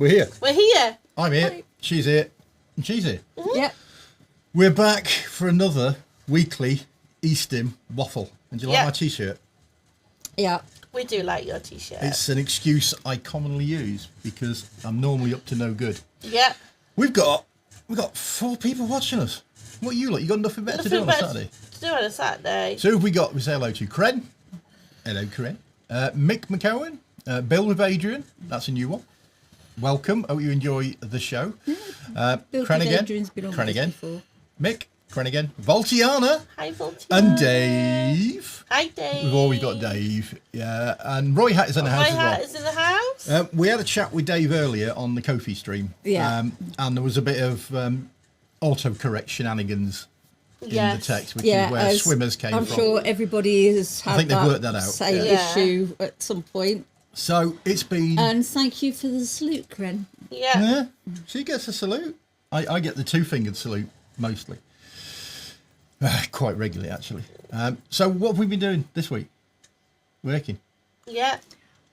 We're here. We're here. I'm here. Hi. She's here. And she's here. Yep. We're back for another weekly E-stim waffle. And do you like Yeah. my t-shirt? Yeah. We do like your t-shirt. It's an excuse I commonly use because I'm normally up to no good. Yeah. We've got 4 people watching us. What are you like? You got nothing better to do on a Saturday? To do on a Saturday. So who have we got? We say hello to Cren. Hello, Cren. Mick McCowan. Bill with Adrian. That's a new one. Welcome. Hope you enjoy the show. Bill Cren with again. Adrian's been on Cren this again. before. Mick. Cren again. Voltiana. Hi, Voltaire. And Dave. Hi, Dave. We've always got Dave. Yeah. And Roy Hatt is in the house My as hat well. is in the house. We had a chat with Dave earlier on the Kofi stream. Yeah. And there was a bit of autocorrect shenanigans in Yes. the text, which Yeah, is where as swimmers came I'm from. sure everybody has had think they've that worked that out. same Yeah. issue at some point. So it's been... And thank you for the salute, Cren. Yeah. Yeah, she gets a salute. I get the 2-fingered salute, mostly. Quite regularly, actually. So what have we been doing this week? Working. Yeah.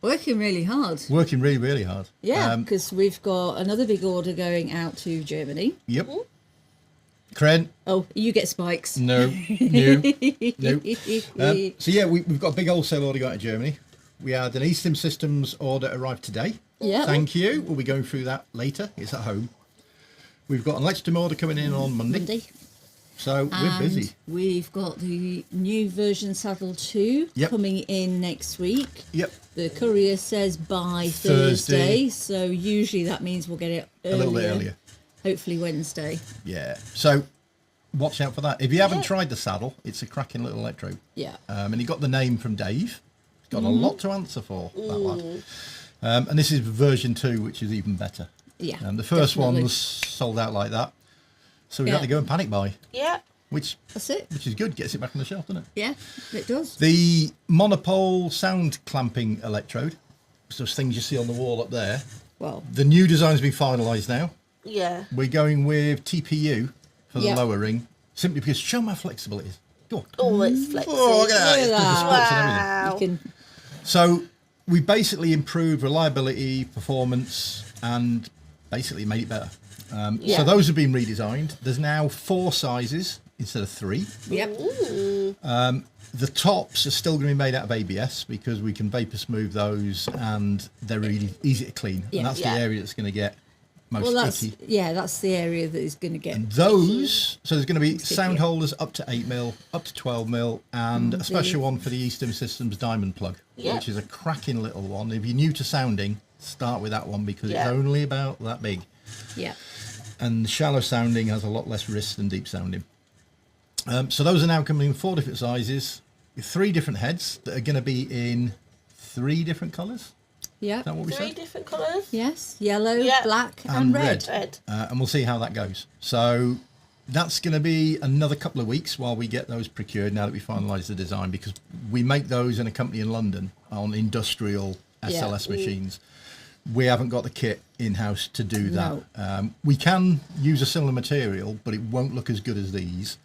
Working really hard. Working really, really hard. Yeah, because we've got another big order going out to Germany. Yep. Cren? Oh, you get spikes. No. No. No. So yeah, we've got a big wholesale order going to Germany. We had an E-stim Systems order arrive today. Yeah. Thank you. We'll be going through that later. It's at home. We've got an Livestream order coming in on Monday. So we're busy. We've got the new version Saddle 2 Yep. coming in next week. Yep. The courier says by Thursday. Thursday, so usually that means we'll get it earlier. A little bit earlier. Hopefully Wednesday. Yeah. So watch out for that. If you haven't tried the saddle, it's a cracking little electrode. Yeah. And he got the name from Dave. He's got a lot to answer for, that lad. And this is version 2, which is even better. Yeah. The first one definitely. was sold out like that. So we had Yeah. to go and panic buy, Yeah. which That's it. is good. Gets it back on the shelf, doesn't it? Yeah, it does. The monopole sound clamping electrode. So those things you see on the wall up there. Well, The new design's been finalised now. Yeah. We're going with TPU for the Yep. lower ring, simply because show me how flexible it is. Go on. Oh, it's flexy. Oh, look at that. It's Look at got the spots and everything. Wow. you can. So we basically improved reliability, performance, and basically made it better. Yeah. So those have been redesigned. There's now 4 sizes instead of 3. Yep. The tops are still going to be made out of ABS because we can vapor smooth those and they're really easy to clean. Yeah. And that's Yeah. the area that's going to get most Well, that's icky. that's the area that is going to get. And those, so there's going to be Sticky. sound holders up to 8mm, up to 12mm, and a special one for the E-stim Systems diamond plug, Yeah. which is a cracking little one. If you're new to sounding, start with that one because Yeah. it's only about that big. Yeah. And shallow sounding has a lot less risk than deep sounding. So those are now coming in 4 different sizes, with 3 different heads that are going to be in 3 different colours. Yeah. Is that what we 3 said? different colours. Yes. Yellow, Yeah. black, And and red. Red. And we'll see how that goes. So that's going to be another couple of weeks while we get those procured now that we finalise the design, because we make those in a company in London on industrial SLS machines. We haven't got the kit in-house to do that. No. We can use a similar material, but it won't look as good as these.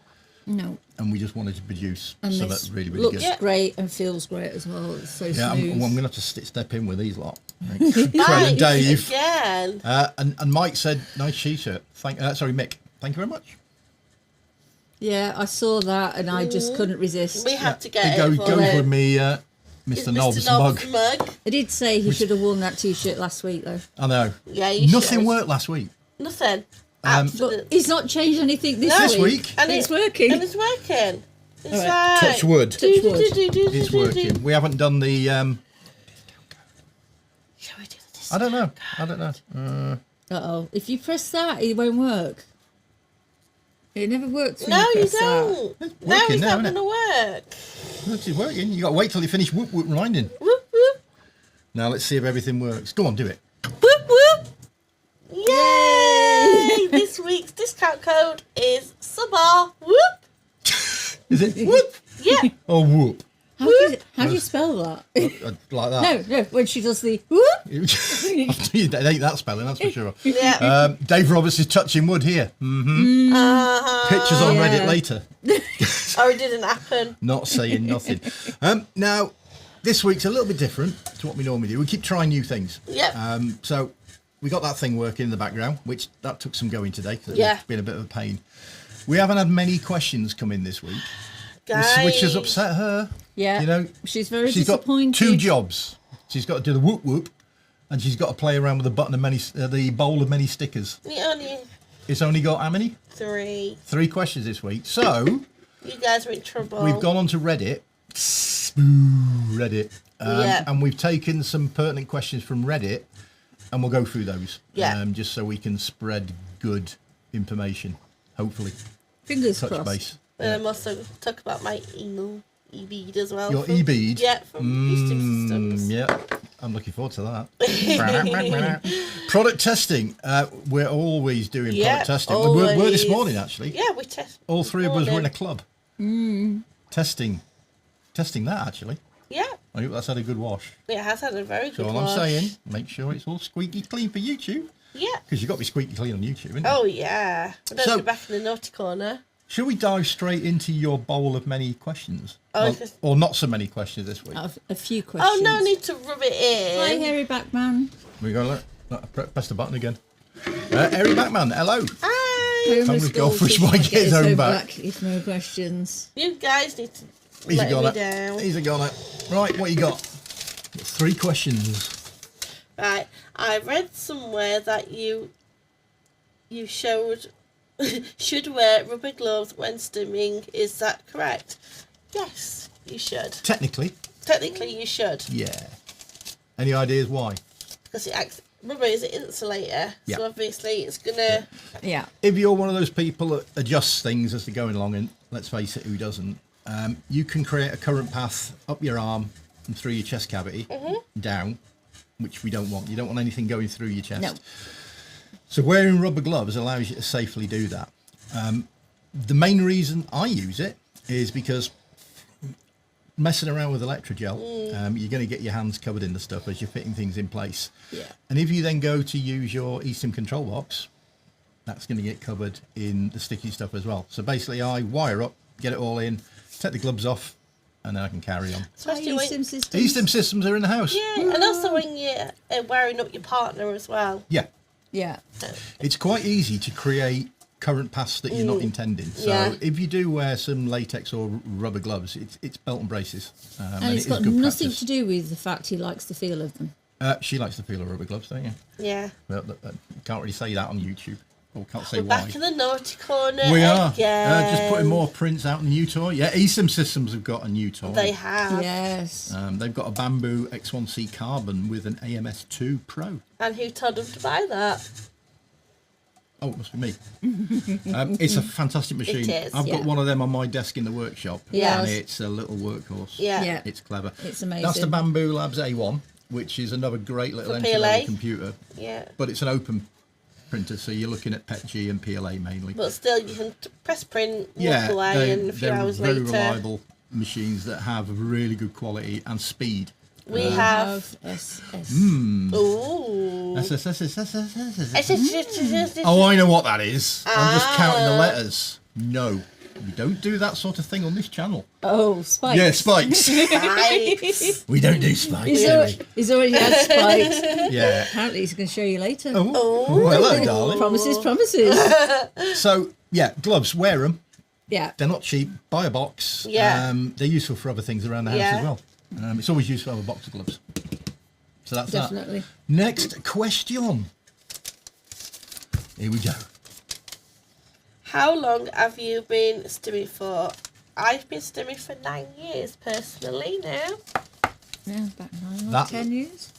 No. And we just wanted to produce And something this really, really looks good. Yeah. great and feels great as well. It's so Yeah, I'm smooth. going to have to step in with these lot. Cren Nice. and Dave. Again. And Mike said, nice t-shirt. Sorry, Mick. Thank you very much. Yeah, I saw that and I just couldn't resist. We had to get Go it for for him. me, Mr. Knobs mug. I did say he should have worn that t-shirt last week though. I know. Yeah, you Nothing should. worked last week. Nothing. But Absolutely. he's not changed anything this, No. This week? And it's working. And it's working. It's All right. Touch wood. Touch wood. It's working. We haven't done the. Shall we do this? I don't know. Uh-oh. If you press that, it won't work. It never works when No, you you press that. don't. It's No, working it's now, not isn't going to work. Look, it's working. You got to wait till you finish whoop whoop grinding. Whoop, whoop. Now let's see if everything works. Go on, do it. Whoop, whoop. Yay! This week's discount code is SUBAR. Whoop. Is it whoop Yeah. or whoop? How do you spell that? Like that. No, when she does the whoop. It ain't that spelling, that's for sure. Yeah. Dave Roberts is touching wood here. Pictures on Yeah. Reddit later. Oh, it didn't happen. Not saying nothing. Now, this week's a little bit different to what we normally do. We keep trying new things. Yep. So we got that thing working in the background, which that took some going today because Yeah. it's been a bit of a pain. We haven't had many questions come in this week, Guys. which has upset her. Yeah. You know, She's very she's got disappointed. 2 jobs. She's got to do the whoop whoop, and she's got to play around with the button of the bowl of many stickers. Only It's only got how many? 3. 3 questions this week. So You guys are in trouble. we've gone on to Reddit. Reddit. Yeah. And we've taken some pertinent questions from Reddit, and we'll go through those. Yeah. Just so we can spread good information, hopefully. Fingers Touch crossed. base. And I'm also talk about my e-bead as well. Your from- e-bead? Yeah, from E-stim Systems. Yeah, I'm looking forward to that. Product testing. We're always doing Yeah, product testing. We were this always. morning, actually. Yeah, we test. All 3 of us were in a morning. club. Testing that, actually. Yeah, I hope that's had a good wash. it has had a very So good all wash. I'm saying, make sure it's all squeaky clean for YouTube. Yeah. Because you've got to be squeaky clean on YouTube, isn't it? Oh, yeah. But don't So- be back in the naughty corner. Shall we dive straight into your bowl of many questions? Oh, Well, just- or not so many questions this week. A few questions. Oh, no need to rub it Hi, in. hairy back man. We go, look, press the button again. Eric Backman, hello. Hi. Homeless Homeless goldfish goldfish might get his own back. If no questions. You guys need to He's a let me goner. down. He's a goner. Right, what you got? 3 questions. Right. I read somewhere that you showed should wear rubber gloves when stimming. Is that correct? Yes, you should. Technically, Technically, you should. yeah. Any ideas why? Because it acts, rubber is an insulator. Yeah. So obviously it's going to... Yeah. If you're one of those people that adjusts things as they're going along, and let's face it, who doesn't, you can create a current path up your arm and through your chest cavity, down, which we don't want. You don't want anything going through your chest. No. So wearing rubber gloves allows you to safely do that. The main reason I use it is because messing around with electrogel, you're going to get your hands covered in the stuff as you're fitting things in place. Yeah. And if you then go to use your E-stim control box, that's going to get covered in the sticky stuff as well. So basically I wire up, get it all in, take the gloves off, and then I can carry on. Especially when... E-stim systems. E-stim systems are in the house. Yeah, and also when you're wiring up your partner as well. Yeah. Yeah. It's quite easy to create current paths that you're not intending. So Yeah. if you do wear some latex or rubber gloves, it's belt and braces. And it's it is got good nothing practice. to do with the fact he likes the feel of them. She likes the feel of rubber gloves, don't you? Yeah. Well, can't really say that on YouTube. Or can't say We're why. back in the naughty corner We are. again. Just putting more prints out. New toy. Yeah, E-stim Systems have got a new toy. They have. Yes. They've got a bamboo X1C carbon with an AMS2 Pro. And who told them to buy that? Oh, it must be me. It's a fantastic machine. It is, I've got yeah. one of them on my desk in the workshop. Yes. And it's a little workhorse. Yeah. Yeah. It's clever. It's amazing. That's the Bamboo Labs A1, which is another great little For entry-level PLA? computer. Yeah. But it's an open printer, so you're looking at PETG and PLA mainly. But still, you can press print, walk yeah, away, and a few they're hours very later. reliable machines that have really good quality and speed. We have. SS. Ooh. Oh, I know what that is. I'm just counting the Ah. letters. No, we don't do that sort of thing on this channel. Oh, spikes. Yeah, spikes. Spikes. We don't do spikes. He's do already, we? he's already had spikes. Yeah. Apparently, he's going to show you later. Oh, well, hello, darling. Promises, promises. So, yeah, gloves, wear them. Yeah. They're not cheap. Buy a box. Yeah. They're useful for other things around the house Yeah. as well. It's always useful to have a box of gloves. So that's Definitely. that. Next question. Here we go. How long have you been stimming for? I've been stimming for 9 years personally now. Yeah, back 9 or That- 10 years.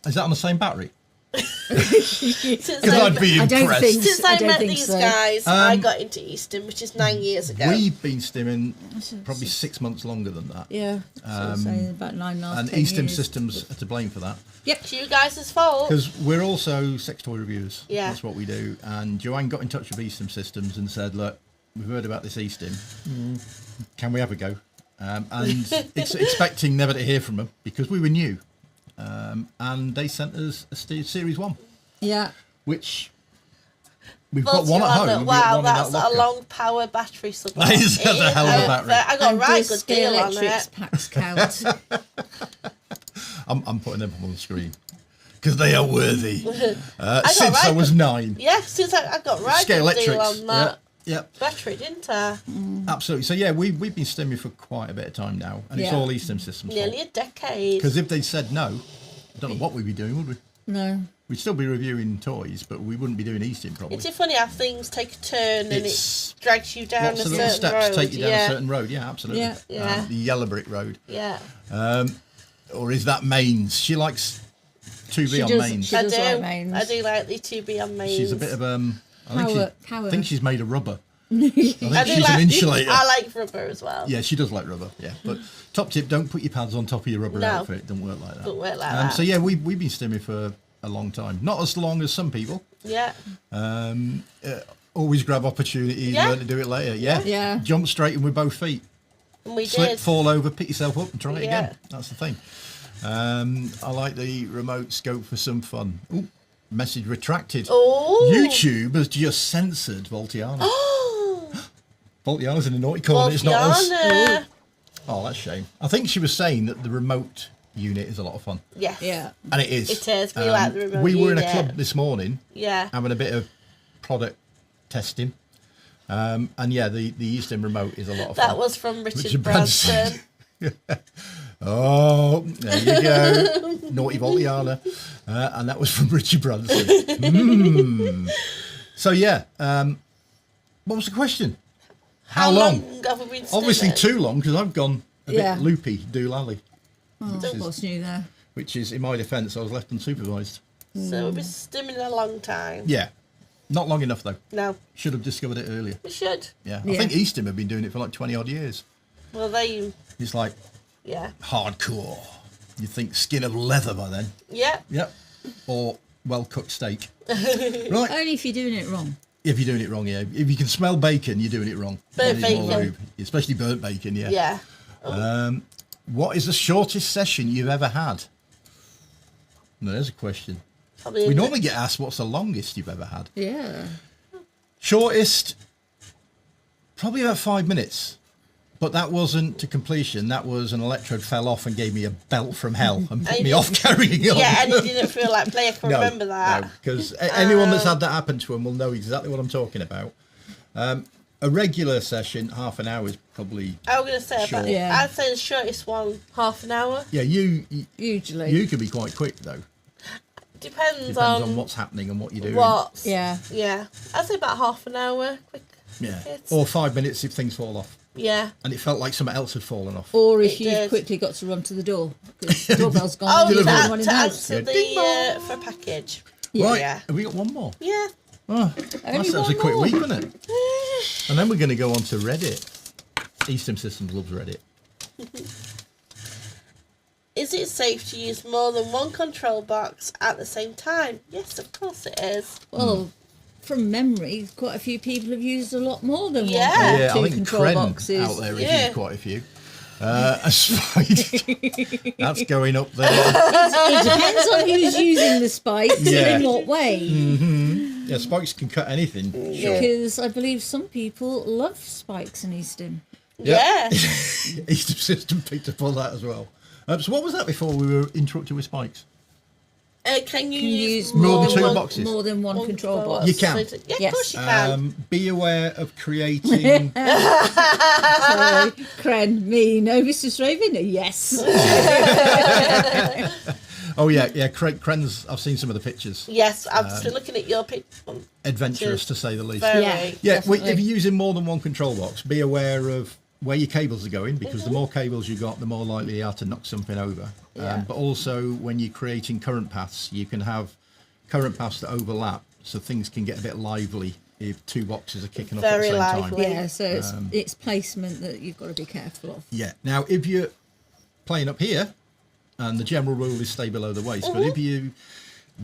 Is that on the same battery? Since Because I, I'd be I don't impressed. think since I I don't met think these so. guys, I got into E-stim, which is 9 years ago. We've been stimming That's a- probably 6 months longer than that. Yeah. So I'm saying about 9.5 And 10 E-stim years. Systems are to blame for that. Yep. It's you guys' fault. Because we're also sex toy reviewers. Yeah. That's what we do. And Joanne got in touch with E-stim Systems and said, look, we've heard about this E-stim. Can we have a go? And it's expecting never to hear from them because we were new. And they sent us a Series 1, Yeah. which we've got one at Multi-one, home. and we've got Wow, one in that's that a locker. long power battery supply. That is a hell of a battery. I got a And right does good Scale deal on Electric's it. packs count? I'm putting them up on the screen. because they are worthy. Since I right. was 9. Yeah, since I got right Scale good deal electrics. on that Yeah. battery, didn't I? Absolutely. So yeah, we've been stimming for quite a bit of time now, and it's Yeah. all E-stim systems. Nearly a decade. Because if they said no, I don't know what we'd be doing, would we? No. We'd still be reviewing toys, but we wouldn't be doing E-stim probably. It's funny how things take a turn and It's it drags you down Lots a of little certain steps road. take you down yeah. a certain road. Yeah, absolutely. Yeah. Yeah. The yellow brick road. Yeah. Or is that mains? She likes 2B She on does- mains. she I does do. like mains. I do like the 2B on mains. She's a bit of Power. think she's made of rubber. I I think do she's like, an insulator. I like rubber as well. Yeah, she does like rubber. Yeah, but top tip: don't put your pads on top of your rubber No. outfit. It doesn't work like that. Don't work like that. So yeah, we've been stimming for a long time. Not as long as some people. Yeah. Always grab opportunities, Yeah. learn to do it later. Yeah. Yeah. Jump straight in with both feet. And we Slip, did. fall over, pick yourself up, and try it Yeah. again. That's the thing. I like the remote scope for some fun. Ooh, message retracted. Oh. YouTube has just censored Voltiana. Voltiana's in the naughty corner. It's not us. Voltiana. Oh, that's a shame. I think she was saying that the remote unit is a lot of fun. Yes. Yeah. And it is. It is. We like the remote We were in a unit. club this morning Yeah. having a bit of product testing. And yeah, the E-stim remote is a lot of fun. That was from Richard Richard Branson. Oh, there you go. Naughty Voltiana. And that was from Richard Branson. So yeah, what was the question? How long? have we been Obviously stimming? too long, because I've gone a Yeah. bit loopy, doolally. What's new there? Which is, in my defence, I was left unsupervised. So we've been stimming a long time. Yeah. Not long enough, though. No, Should have discovered it earlier. we should. Yeah. Yeah. I think E-stim have been doing it for like 20 odd years. Well, they, It's like yeah. hardcore. You think skin of leather by then. Yeah. Yep. Or well-cooked steak. Right. Only if you're doing it wrong. If you're doing it wrong, yeah. If you can smell bacon, you're doing it wrong. Burnt You need more bacon. lube. Especially burnt bacon, yeah. Yeah. What is the shortest session you've ever had? No, there's a question. Probably We normally get asked what's the longest you've ever had. Yeah. Shortest, probably about 5 minutes. But that wasn't to completion. That was an electrode fell off and gave me a belt from hell and put me off carrying on. Yeah, and it didn't feel like play. I can remember that. No, because anyone that's had that happen to them will know exactly what I'm talking about. A regular session, half an hour is probably... I was going to say, Sure. Yeah. I'd say the shortest one, half an hour. Yeah, you Usually. can be quite quick, though. Depends On what's happening and what you're doing. what. Yeah. Yeah. I'd say about half an hour. Quick. Yeah. It's- Or 5 minutes if things fall off. Yeah. And it felt like something else had fallen off. Or It if you've did. quickly got to run to the door. Because the doorbell's gone. Oh, and you've Delivery. got to, one in to the house. answer Ding the for package. Right, Yeah. have we got one more? Yeah. Oh, that was a one quick more. week, wasn't it? And then we're going to go on to Reddit. E-stim Systems loves Reddit. Is it safe to use more than one control box at the same time? Yes, of course it is. Well, from memory, quite a few people have used a lot more than Yeah. one. Yeah, Two I think control Kren boxes. out there has Yeah. used quite a few. A spike. That's going up there. It depends on who's using the spikes Yeah. and in what way. Yeah, spikes can cut anything. Sure. Because I believe some people love spikes in E-stim. Yeah. E-stim System picked up on that as well. So what was that before we were interrupted with spikes? Can you Can you use use More than two one, boxes? more than one control control box? You can. Yeah, of Yes. course you can. Be aware of creating... Sorry, Kren, me, no, Mrs. Raven? Yes. Oh, yeah, Kren's... I've seen some of the pictures. Yes, I'm still looking at your picture. Adventurous, to say the least. Very. Yeah. Yeah, Definitely. if you're using more than one control box, be aware of where your cables are going, because the more cables you got, the more likely you are to knock something over. Yeah. But also, when you're creating current paths, you can have current paths that overlap, so things can get a bit lively if two boxes are kicking off at the Very same time. lively. Yeah, so it's placement that you've got to be careful of. Yeah. Now, if you're playing up here, and the general rule is stay below the waist, but if you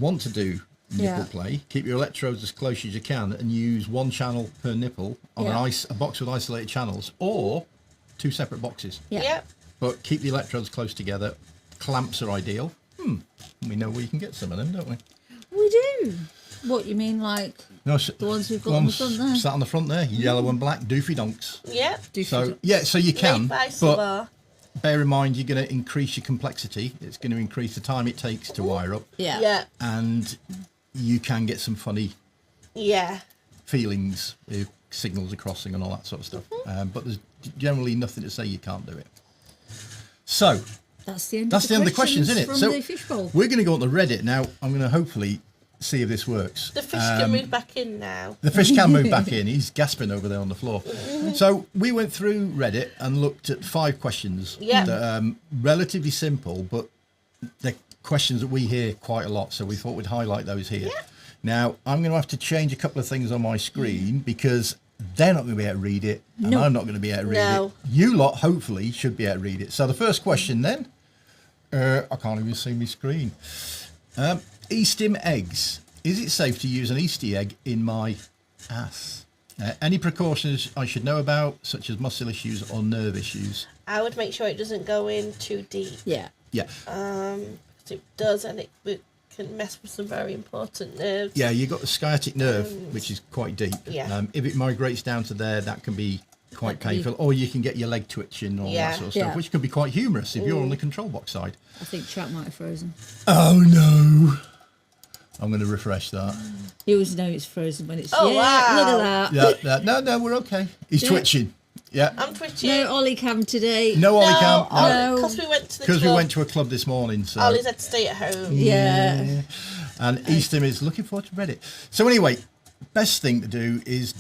want to do nipple Yeah. play, keep your electrodes as close as you can and use one channel per nipple on Yeah. a box with isolated channels, or two separate boxes. Yeah. Yep. But keep the electrodes close together. Clamps are ideal. We know where you can get some of them, don't we? We do. What, you mean like No, the ones we've got on the front there? Sat on the front there, yellow and black, doofy donks. Yep. Do So for- yeah, so you can, Made by but Solar. bear in mind you're going to increase your complexity. It's going to increase the time it takes to wire up, Yeah. Yeah. and you can get some funny Yeah. feelings if signals are crossing and all that sort of stuff. But there's generally nothing to say you can't do it. So That's the end that's of the end of the questions, isn't it? from So the fishbowl. we're going to go on to Reddit now. I'm going to hopefully see if this works. The fish can move back in now. The fish can move back in. He's gasping over there on the floor. So we went through Reddit and looked at 5 questions Yeah. that are relatively simple, but they're questions that we hear quite a lot. So we thought we'd highlight those here. Yeah. Now, I'm going to have to change a couple of things on my screen because they're not going to be able to read it, and I'm not going to be able to read No. it. You lot, hopefully, should be able to read it. So the first question then, I can't even see my screen. E-stim eggs. Is it safe to use an E-stim egg in my ass? Any precautions I should know about, such as muscle issues or nerve issues? I would make sure it doesn't go in too deep. Yeah. Yeah. 'Cause it does, and it can mess with some very important nerves. Yeah, you've got the sciatic nerve, which is quite deep. Yeah. If it migrates down to there, that can be quite That can be- painful. Or you can get your leg twitching and all Yeah. that sort of stuff, Yeah. which can be quite humorous if you're on the control box side. I think Trap might have frozen. Oh, no. I'm going to refresh that. You always know it's frozen when it's. Oh, yeah, wow. Look at that. Yeah, no, we're okay. He's Yeah. twitching. Yeah. I'm twitching. No Ollie cam today. No Ollie cam. No. Because we went to the Because we club. went to a club this morning. So. Ollie's had to stay at home. Yeah. And E-stim is looking forward to Reddit. So anyway, best thing to do is,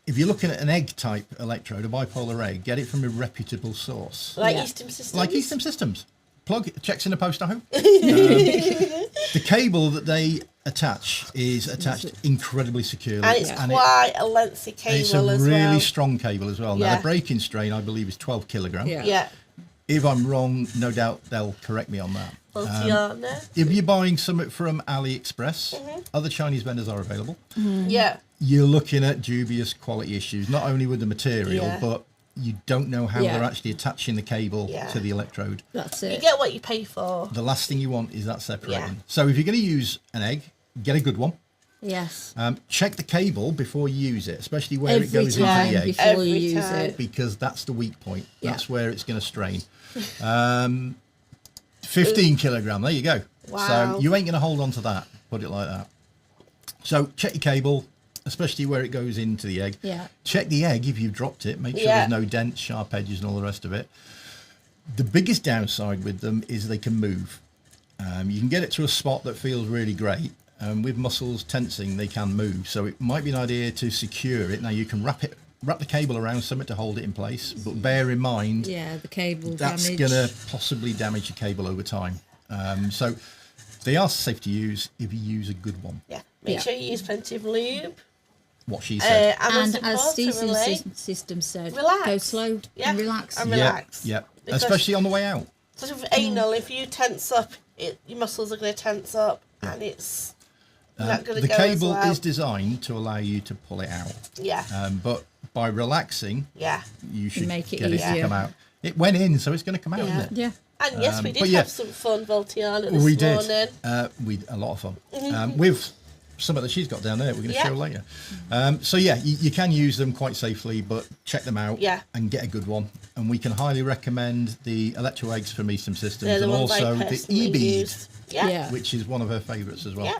if you're looking at an egg type electrode, a bipolar egg, get it from a reputable source. Like Yeah. E-stim systems. Like E-stim Systems. Plug, checks in the post, I hope. The cable that they attach is attached incredibly securely. And it's quite a lengthy and cable it's a as really well. strong cable as well. Now, Yeah. the breaking strain, I believe, is 12 kilogram. Yeah. Yeah. If I'm wrong, no doubt they'll correct me on that. Voltiana. If you're buying something from AliExpress, Mm-hmm. other Chinese vendors are available. Yeah. You're looking at dubious quality issues, not only with the material, Yeah. but you don't know how Yeah. they're actually attaching the cable Yeah. to the electrode. That's You it. get what you pay for. The last thing you want is that separating. Yeah. So if you're going to use an egg, get a good one. Yes. Check the cable before you use it, especially where it Every goes into time the egg, before Every you use time. it. because that's the weak point. Yeah. That's where it's going to strain. 15 kilogram, there you go. Wow. So you ain't going to hold on to that, put it like that. So check your cable, especially where it goes into the egg. Yeah. Check the egg if you've dropped it. Make sure Yeah. there's no dents, sharp edges and all the rest of it. The biggest downside with them is they can move. You can get it to a spot that feels really great. With muscles tensing, they can move. So it might be an idea to secure it. Now you can wrap the cable around something to hold it in place, but bear in mind Yeah, the cable that's damage. going to possibly damage your cable over time. So they are safe to use if you use a good one. Yeah. Make Yeah. sure you use plenty of lube. What she said. And And support as to Stephen's relate. system said, Relax. go slow Yeah. and relax. And relax. Yeah, Because- especially on the way out. Sort of anal, if you tense up, your muscles are going to tense up, and it's not going to The go cable as well. is designed to allow you to pull it out, Yeah. but by relaxing, Yeah. you should make it get it to easier. come out. It went in, so it's going to come out, Yeah. isn't it? Yeah. And yes, we but did yeah. have some fun Voltiana this We did. morning. We a lot of fun with some that she's got down there. We're going to Yeah. show later. So yeah, you can use them quite safely, but check them out Yeah. and get a good one. And we can highly recommend the electro eggs from E-stim Systems, They're the and ones also I the personally E-bead, used. Yeah. Yeah. which is one of her favourites as well. Yeah.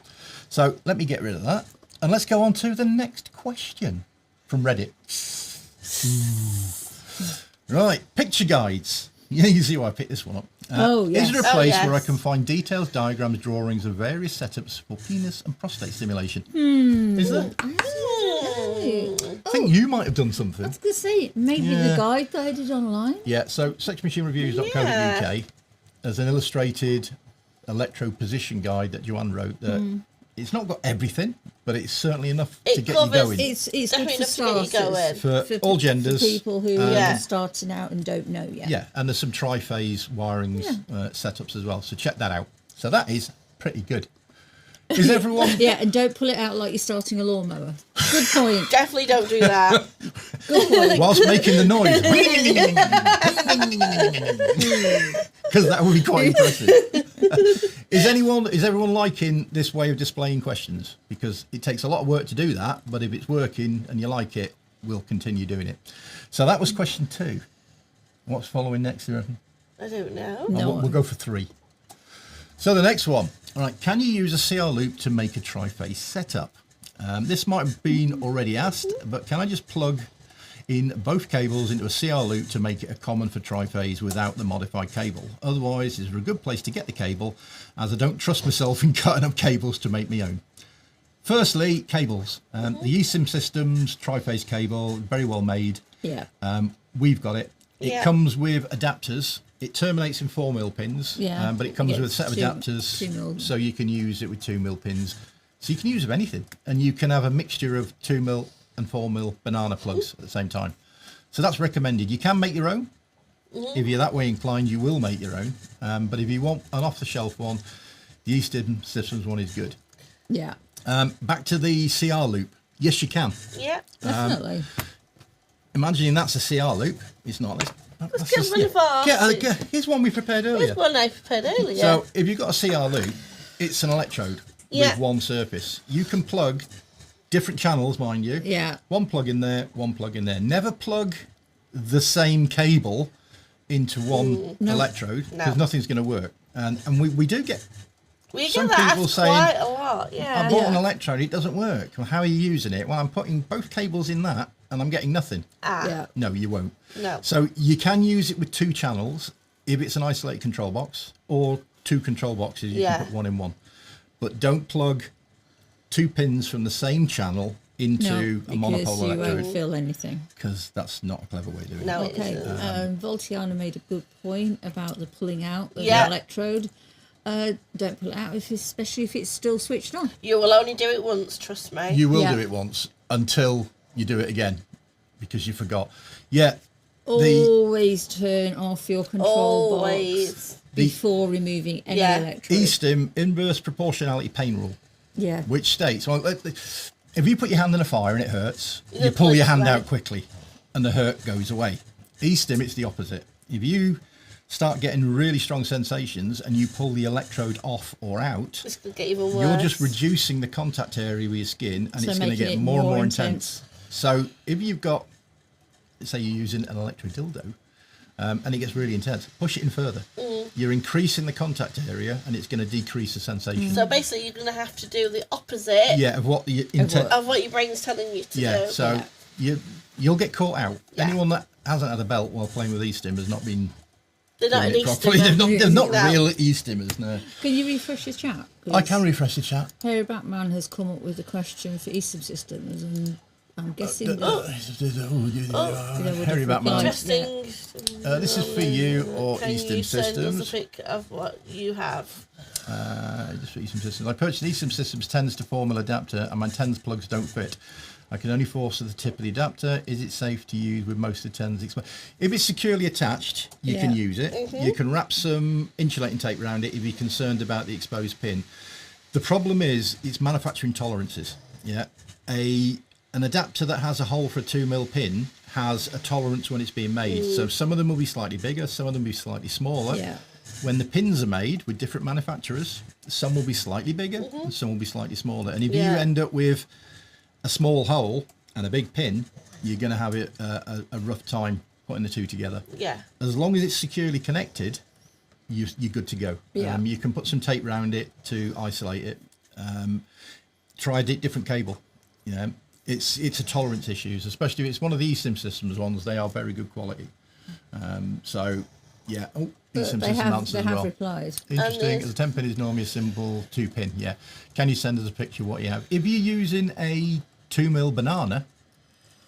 So let me get rid of that, and let's go on to the next question from Reddit. Right, picture guides. Yeah, you see why I picked this one up. Oh, yes. Is there a Oh, place yes. where I can find details, diagrams, drawings of various setups for penis and prostate stimulation? Is there? I think you might have done something. I was going to say, maybe Yeah. the guide that I did online. Yeah, so sexmachinereviews.co.uk as an illustrated electro position guide that Joanne wrote. That it's not got everything, but it's certainly enough It to get covers- you going. It's good Definitely for enough to get you starters. going. For all genders. For people who Yeah. are starting out and don't know yet. Yeah, and there's some tri-phase wirings setups as well, so check that out. So that is pretty good. Is everyone? Yeah, and don't pull it out like you're starting a lawnmower. Good point. Definitely don't do that. Good point. Whilst making the noise, because that would be quite impressive. Is everyone liking this way of displaying questions? Because it takes a lot of work to do that, but if it's working and you like it, we'll continue doing it. So that was question 2. What's following next, do you reckon? I don't know. No. We'll go for 3. So the next one. All right, can you use a CR loop to make a tri-phase setup? This might have been already asked, but can I just plug in both cables into a CR loop to make it a common for tri-phase without the modified cable? Otherwise, is there a good place to get the cable, as I don't trust myself in cutting up cables to make my own? Firstly, cables. The E-stim Systems tri-phase cable, very well made. Yeah. We've got it. It Yeah. comes with adapters. It terminates in 4mm pins, Yeah. but it comes Yeah, with a set of 2 adapters, 2mm. so you can use it with 2mm pins. So you can use it with anything, and you can have a mixture of 2mm and 4mm banana plugs at the same time. So that's recommended. You can make your own. If you're that way inclined, you will make your own. But if you want an off-the-shelf one, the E-stim Systems one is good. Yeah. Back to the CR loop. Yes, you can. Yeah. Definitely. Imagining that's a CR loop. It's not. Let's get one of ours. Here's one we prepared earlier. Here's one I prepared earlier. So if you've got a CR loop, it's an electrode Yeah. with one surface. You can plug different channels, mind you. Yeah. One plug in there, one plug in there. Never plug the same cable into one No. electrode, No. because nothing's going to work. And we do get we some get that people asked saying, quite a lot. I Yeah. bought an Yeah. electrode, it doesn't work. Well, how are you using it? Well, I'm putting both cables in that and I'm getting nothing. Yeah. No, you won't. No. So you can use it with 2 channels if it's an isolated control box, or 2 control boxes, you Yeah. can put one in one. But don't plug 2 pins from the same channel into No, a because monopole you won't electrode, feel anything. because that's not a clever way of doing No, it. it Okay. isn't. Voltiana made a good point about the pulling out of Yeah. the electrode. Don't pull it out, especially if it's still switched on. You will only do it once, trust me. You will Yeah. do it once until you do it again because you forgot. Yeah, Always turn off your control box Always. before removing any Yeah. electrode. E-stim inverse proportionality pain rule, Yeah. which states, well, if you put your hand in a fire and it hurts, You you pull push your hand away. out quickly and the hurt goes away. E-stim, it's the opposite. If you start getting really strong sensations and you pull the electrode off or out, It's going to get even worse. you're just reducing the contact area with your skin, and So it's going to making get it more and more more intense. intense. So if you've got, say you're using an electric dildo, and it gets really intense, push it in further. You're increasing the contact area, and it's going to decrease the sensation. So basically, you're going to have to do the opposite Yeah, of what the intent. of what your brain's telling you to Yeah, do. so you'll get caught out. Yeah. Anyone that hasn't had a belt while playing with E-stim has not been They're not doing an it properly. E-stimmer. They're not No. real E-stimmers. No, Can you refresh your chat? I can refresh the chat. Harry Batman has come up with a question for E-stim Systems, and I'm guessing that Harry Batman. Interesting. This is for you or Can E-stim you send us Systems. a pic of what you have? Just for E-stim Systems. I purchased an E-stim Systems 10s to 4mm adapter, and my 10s plugs don't fit. I can only force to the tip of the adapter. Is it safe to use with most of the 10s? If it's securely attached, you can Yeah. use it. You can wrap some insulating tape around it if you're concerned about the exposed pin. The problem is it's manufacturing tolerances. Yeah, an adapter that has a hole for a 2mm pin has a tolerance when it's being made. So some of them will be slightly bigger, some of them will be slightly smaller. Yeah. When the pins are made with different manufacturers, some will be slightly bigger and some will be slightly smaller. And if you Yeah. end up with a small hole and a big pin, you're going to have a rough time putting the two together. Yeah. As long as it's securely connected, you're good to go. Yeah. You can put some tape around it to isolate it. Try a different cable. You know, it's a tolerance issues, especially if it's one of the E-stim Systems ones. They are very good quality. So yeah. Oh, E-stim they System have, answers they as have well. replied. Interesting. there's- As a 10 pin is normally a simple 2-pin. Yeah. Can you send us a picture of what you have? If you're using a 2mm banana,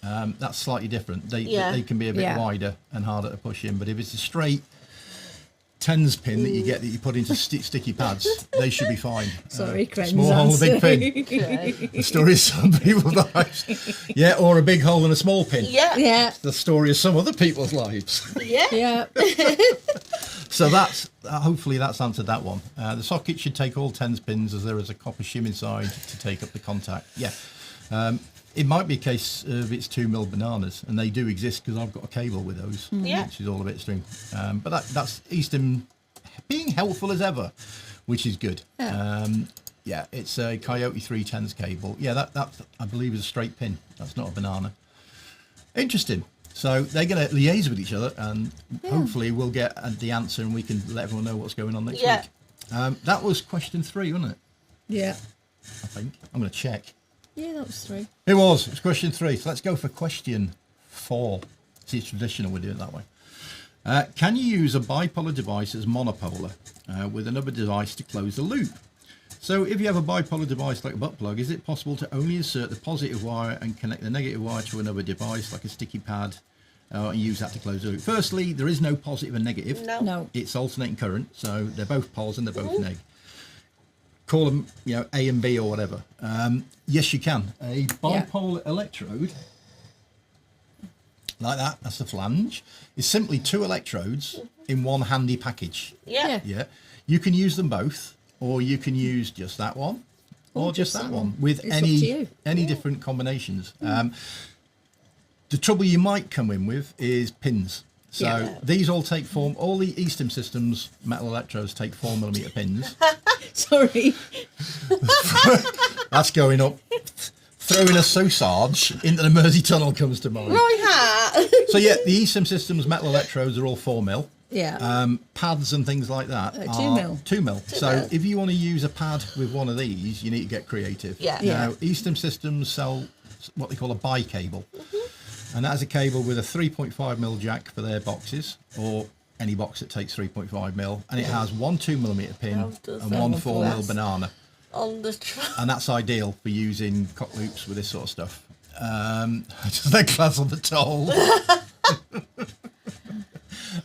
that's slightly different. They can be a bit Yeah. wider and harder to push in. But if it's a straight 10s pin that you put into sticky pads, they should be fine. Sorry, Cren's small hole, a big pin. Okay. The story of some people's lives. Yeah, or a big hole and a small pin. Yeah. Yeah. The story of some other people's lives. Yeah. Yeah. So that's hopefully that's answered that one. The socket should take all 10s pins, as there is a copper shim inside to take up the contact. Yeah. It might be a case of it's 2mm bananas, and they do exist because I've got a cable with those, Yeah. which is all a bit string. But that's E-stim being helpful as ever, which is good. Yeah, it's a Coyote 310s cable. Yeah, that I believe is a straight pin. That's not a banana. Interesting. So they're going to liaise with each other, and hopefully we'll get the answer, and we can let everyone know what's going on next Yeah. week. That was question 3, wasn't it? Yeah. I think. I'm going to check. Yeah, that was 3. It was. It was question 3. So let's go for question 4. See, it's traditional. We do it that way. Can you use a bipolar device as monopolar with another device to close the loop? So if you have a bipolar device like a butt plug, is it possible to only insert the positive wire and connect the negative wire to another device like a sticky pad and use that to close the loop? Firstly, there is no positive and negative. No. It's alternating current, so they're both pos and they're both neg. Call them, A and B or whatever. Yes, you can. A bipolar electrode, like that, that's the flange, is simply 2 electrodes in one handy package. Yeah. Yeah. You can use them both, or you can use just that one, or just that one, with It's up to you. any different combinations. The trouble you might come in with is pins. So these all take form. All the E-stim systems, metal electrodes, take 4mm pins. Sorry. That's going up. Throwing a sausage into the Mersey Tunnel comes to mind. Right. So yeah, the E-stim systems metal electrodes are all 4mm. Yeah. Pads and things like that 2 are mil. 2mm. So if you want to use a pad with one of these, you need to get creative. Yeah. Now, E-stim systems sell what they call a bi-cable. And that is a cable with a 3.5mm jack for their boxes, or any box that takes 3.5mm, and it has one 2mm pin How does and that one work? 4mm banana. On the truck. And that's ideal for using cock loops with this sort of stuff. Just like class on the toll.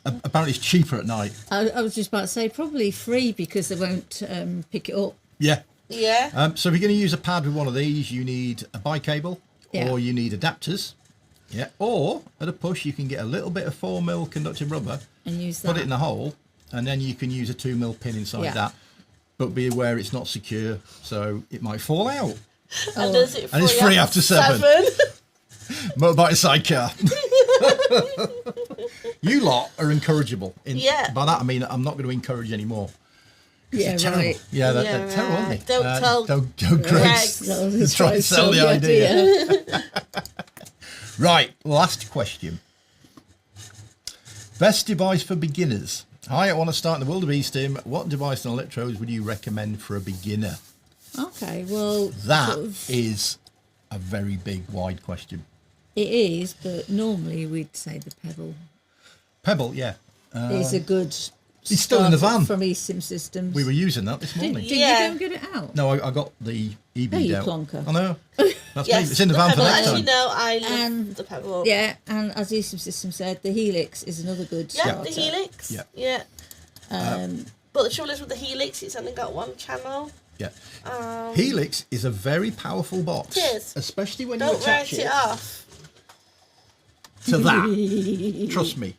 Apparently it's cheaper at night. I was just about to say probably free because they won't pick it up. Yeah. Yeah. So if you're going to use a pad with one of these, you need a bi-cable, or you need adapters. Yeah. Or at a push, you can get a little bit of 4mm conductive rubber And use that. put it in a hole, and then you can use a 2mm pin inside that. But be aware it's not secure, so it might fall out. And, is it And it's free after 7. Motorbike sidecar. You lot are encourageable. By that I mean I'm not going to encourage anymore. Yeah, Terrible. right. Yeah, they're terrible, aren't they? Don't tell Don't Greg's. Grace. Try to sell the idea. Right, last question. Best device for beginners. Hi, I want to start in the world of E-stim. What device and electrodes would you recommend for a beginner? Okay, well... That is a very big, wide question. It is, but normally we'd say the Pebble Pebble, yeah. is a good... It's still in the van. From E-stim Systems. We were using that this morning. Did you go and get it out? No, I got the e-bead you out. plonker. I know. That's Yes, me. It's in the van for Pebble. next As time. you know, I love And- the Pebble. Yeah, and as E-stim Systems said, the Helix is another good Yeah, starter. the Helix. Yeah. Yeah. Um, But the trouble is with the Helix, it's only got one channel. Yeah. Helix is a very powerful box. It is. Especially when you Don't attach write it it off. to that. Trust me.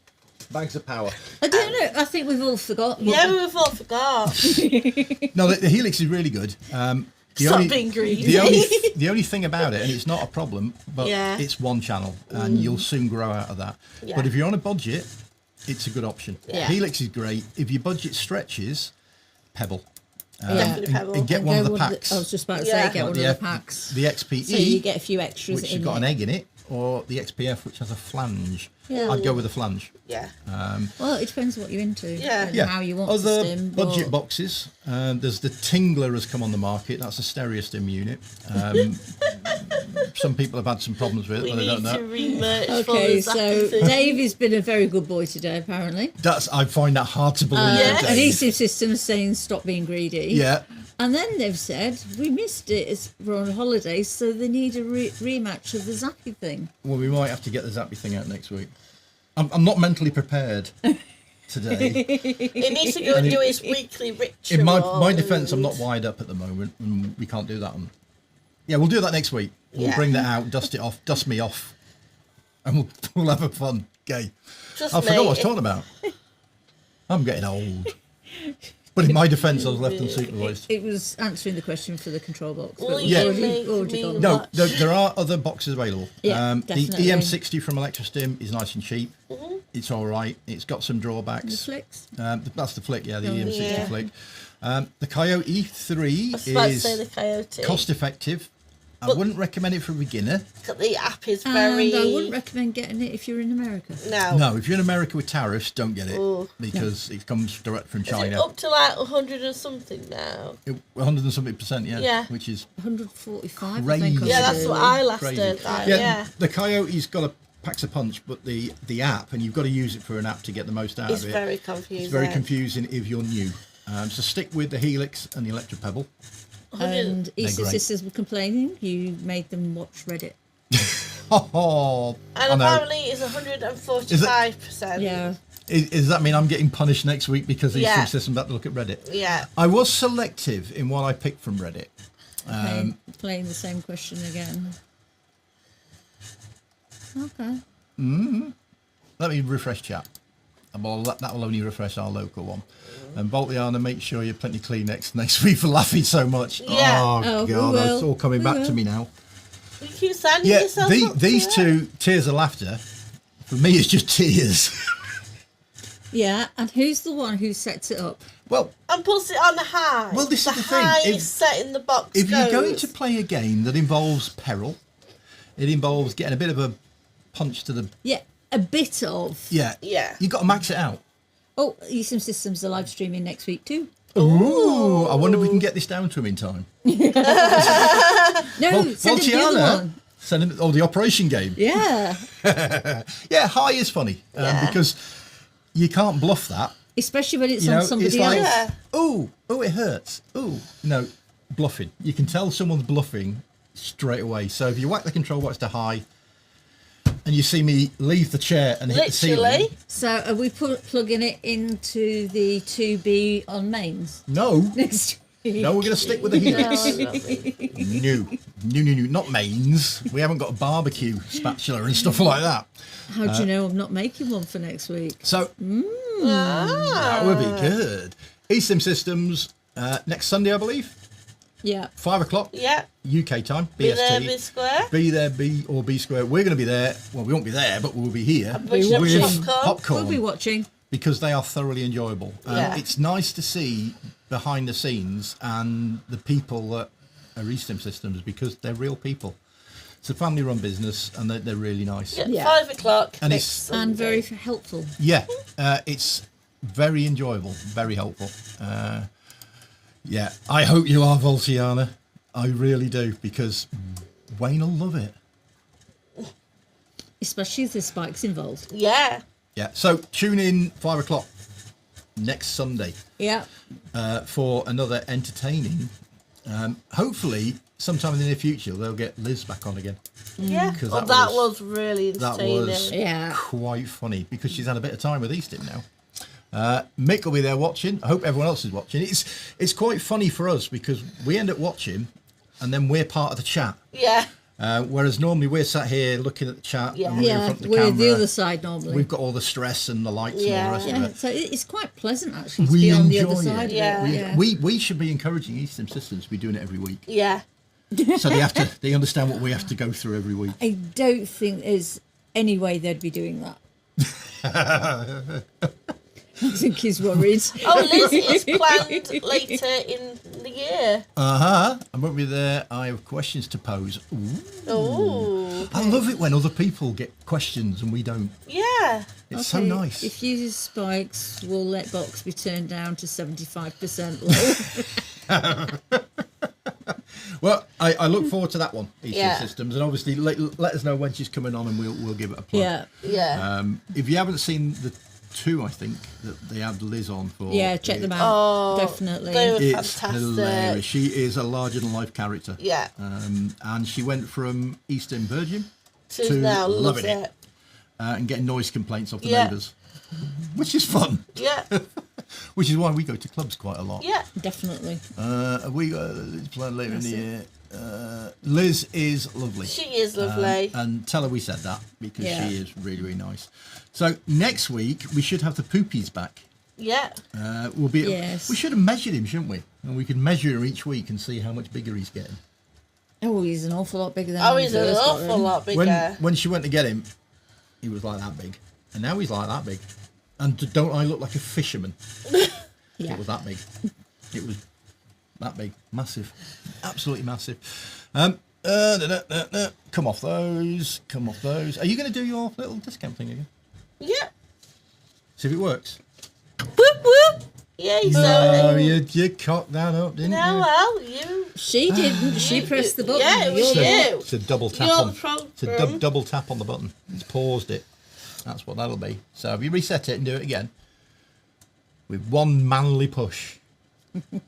Bags of power. I don't know, I think we've all forgotten. Yeah, we've all forgot. No, the Helix is really good. The Stop being greedy. the only thing about it, and it's not a problem, but it's one channel, and you'll soon grow out of that. Yeah. But if you're on a budget, it's a good option. Yeah. Helix is great. If your budget stretches, Pebble. Definitely Pebble. And get one of the packs. I was just about to say, Yeah. get one of the the F- packs. The XPE, So you get a few extras which in has got an it. egg in it, or the XPF, which has a flange. Yeah. I'd go with the flange. Yeah. Well, it depends what you're into. Yeah. And Yeah. how you want Other to stim. budget but- boxes. There's the Tingler has come on the market. That's a stereo stim unit. Some people have had some problems with it, We but they need don't to know. remerch for Okay, the so Zappy thing. Dave has been a very good boy today, apparently. I find that hard to believe. Yeah. Dave. And E-stim Systems saying stop being greedy. Yeah. And then they've said, we missed it as we're on holiday, so they need a rematch of the Zappy thing. Well, we might have to get the Zappy thing out next week. I'm not mentally prepared today. He needs to go and do his weekly ritual. In my defence, I'm not wired up at the moment, and we can't do that. Yeah, we'll do that next week. We'll Yeah. bring that out, dust it off, dust me off, and we'll have a fun game. Trust I forgot what I was me. talking about. I'm getting old. But in my defence, I was left unsupervised. It was answering the question for the control box. But Well, we've Yeah. already gone. No, there are other boxes available. Yeah, The definitely. EM60 from Electrostim is nice and cheap. It's all right. It's got some The drawbacks. flicks. That's the flick, yeah, the Oh, EM60 yeah. flick. The Coyote E3 I was about to is say the Coyote. cost effective, I wouldn't recommend it for a beginner. The app is very... And I wouldn't recommend getting it if you're in America. No, if you're in America with tariffs, don't get it. Oh. Because it comes direct from Is it China. up to like 100 and something now? 100 and something percent, yeah. Yeah. Which is 145, I Crazy. think. Yeah, that's what I last crazy. heard. That, Yeah, yeah. the Coyote's got a packs a punch, but the app, and you've got to use it for an app to get the most out It's of it. very confusing. It's very confusing if you're new. So stick with the Helix and the Electric Pebble. And E-stim great. sisters were complaining you made them watch Reddit. Oh, And I know. apparently it's 145%. Yeah. Does that mean I'm getting punished next week because these Yeah. two systems have to look at Reddit? Yeah. I was selective in what I picked from Reddit. Okay, playing the same question again. Okay. Let me refresh chat. Well, that will only refresh our local one. And Boltiana, make sure you're plenty Kleenex next week for laughing so much. Yeah. Oh, Oh, we God, will. it's all coming We back will. to me now. You keep signing Yeah, yourself up these to two tears of laughter, for me, it's just tears. Yeah, and who's the one who sets it up? Well, And puts it on the high. Well, this the is the thing, highest if- set in the box if you're going goes. to play a game that involves peril, it involves getting a bit of a punch to the... Yeah, a bit of. Yeah. Yeah. You've got to max it out. Oh, E-stim Systems are live streaming next week too. Ooh, I wonder if we can get this down to him in time. No, Well, send it the other Tiana, one. send him, the operation game. Yeah, Yeah, high is funny Yeah. because you can't bluff that. especially when it's You on know, somebody it's like, else. Yeah. oh, it hurts. Oh, no, bluffing. You can tell someone's bluffing straight away. So if you whack the control box to high and you see me leave the chair and hit the ceiling. Literally. So are we plugging it into the 2B on mains No, next week? no, we're going to stick with the No, Helix. I'm not really. No, not mains. We haven't got a barbecue spatula and stuff like that. How do you know I'm not making one for next week? So Ah. that would be good. E-stim Systems next Sunday, I believe, Yeah. 5 o'clock Yeah. UK time, Be there, BST. be square. Be there, B square. We're going to be there. Well, we won't be there, but we'll be here Butching up with popcorn. popcorn We'll be watching. because they are thoroughly enjoyable. Yeah. It's nice to see behind the scenes and the people that are E-stim Systems because they're real people. It's a family-run business and they're really nice. Yeah. Yeah. 5 o'clock. And next it's- And Sunday. very helpful. Yeah, it's very enjoyable, very helpful. Yeah, I hope you are, Voltiana. I really do, because Wayne will love it. Especially if there's spikes involved. Yeah. Yeah, so tune in 5 o'clock next Sunday Yeah. for another entertaining. Hopefully, sometime in the near future, they'll get Liz back on again. Yeah. 'Cause Well, that that was- was really that entertaining. was- Yeah. Quite funny, because she's had a bit of time with E-stim now. Mick will be there watching. I hope everyone else is watching. It's quite funny for us because we end up watching and then we're part of the chat. Yeah. Whereas normally we're sat here looking at the chat Yeah. and we're in Yeah, front of the we're camera. the other side normally. We've got all the stress and the lights and all Yeah. the rest Yeah, of it. so it's quite pleasant actually to We be on the other enjoy side it. Yeah. of it. Yeah. We should be encouraging E-stim Systems to be doing it every week. Yeah. So they understand what we have to go through every week. I don't think there's any way they'd be doing that. I think he's worried. Oh, Liz is planned later in the year. I won't be there. I have questions to pose. Ooh. Oh. I love it when other people get questions and we don't. Yeah. It's so Okay, nice. If you use spikes, we'll let box be turned down to 75% low. Well, I look forward to that one, E-stim Yeah. Systems, and obviously let us know when she's coming on, and we'll give it a plug. Yeah. Yeah. If you haven't seen the two, I think that they had Liz on for. Yeah, check them out. Oh, Definitely. they were It's fantastic. hilarious. She is a larger than life character. Yeah. And she went from E-stim Virgin She's to now loves loving it. and getting noise complaints off the Yeah. neighbours, which is fun. Yeah. Which is why we go to clubs quite a lot. Yeah. Definitely. We got Liz playing later in the year. Liz is lovely. She is lovely. And tell her we said that because Yeah. she is really, really nice. So next week we should have the poopies back. Yeah. We'll be. Yes. We should have measured him, shouldn't we? And we can measure him each week and see how much bigger he's getting. Oh, he's an awful lot bigger than Oh, when he's we an first got awful him. lot bigger. When she went to get him, he was like that big, and now he's like that big. And don't I look like a fisherman? Yeah. It was that big. It was that big, massive, absolutely massive. Come off those. Come off those. Are you going to do your little discount thing again? Yeah. See if it works. Whoop whoop. Yeah, you Oh, you cocked that up, didn't No, you? well, you. She didn't. She pressed the button. Yeah, it was You're- you. It's a double tap You're on. the program. It's a double tap on the button. It's paused it. That's what that'll be. So if you reset it and do it again with one manly push. Whoop